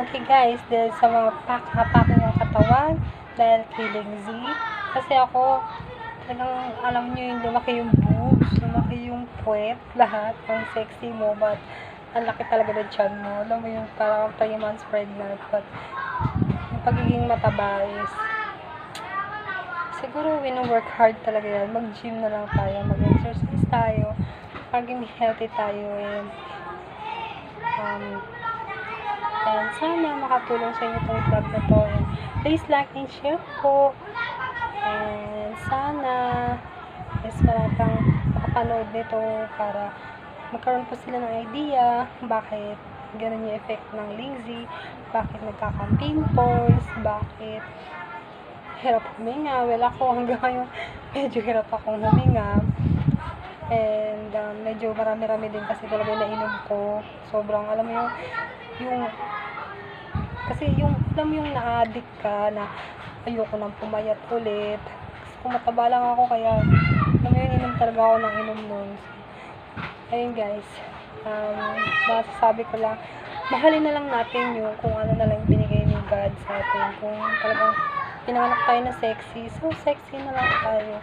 Okay guys, dahil sa mga pak ng katawan, dahil kay Z, kasi ako, talagang alam nyo yung lumaki yung boobs, lumaki yung puwet, lahat, ang sexy mo, but ang laki talaga ng tiyan mo. Alam mo yung parang 3 months pregnant, but yung pagiging mataba is, siguro wino-work hard talaga yan. Mag-gym na lang tayo, mag-exercise tayo, maging healthy tayo, and sana makatulong sa inyo itong vlog na to. And please like and share po. And sana is marami pang makapanood nito para magkaroon po sila ng idea bakit ganun yung effect ng lazy, bakit nagkaka-pimples, bakit hirap huminga. Well, ako hanggang ngayon medyo hirap akong huminga. And medyo marami-rami din kasi talaga nainom ko. Sobrang, alam mo yung kasi yung, alam mo yung na-addict ka na ayoko nang pumayat ulit. Kasi kung mataba lang ako, kaya alam mo yun, inom talaga ako ng inom nun. Ayun guys, masasabi ko lang, mahalin na lang natin yung kung ano na lang binigay ni God sa atin. Kung talagang pinanganak tayo na sexy, so sexy na lang tayo.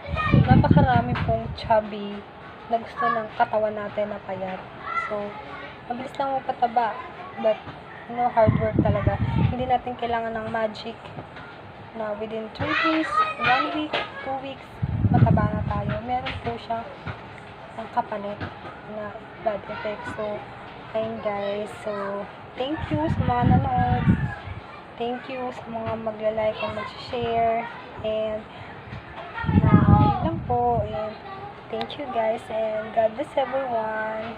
Napakarami pong chubby na gusto ng katawan natin na payat. So, mabilis lang mo pataba, but hard work talaga. Hindi natin kailangan ng magic na within 3 days, 1 week, 2 weeks, mataba na tayo. Meron po siyang ang kapalit na bad effect. So, ayun guys. So, thank you sa mga nanood. Thank you sa mga magla-like and mag-share. And, yun lang po. And, thank you guys. And, God bless everyone.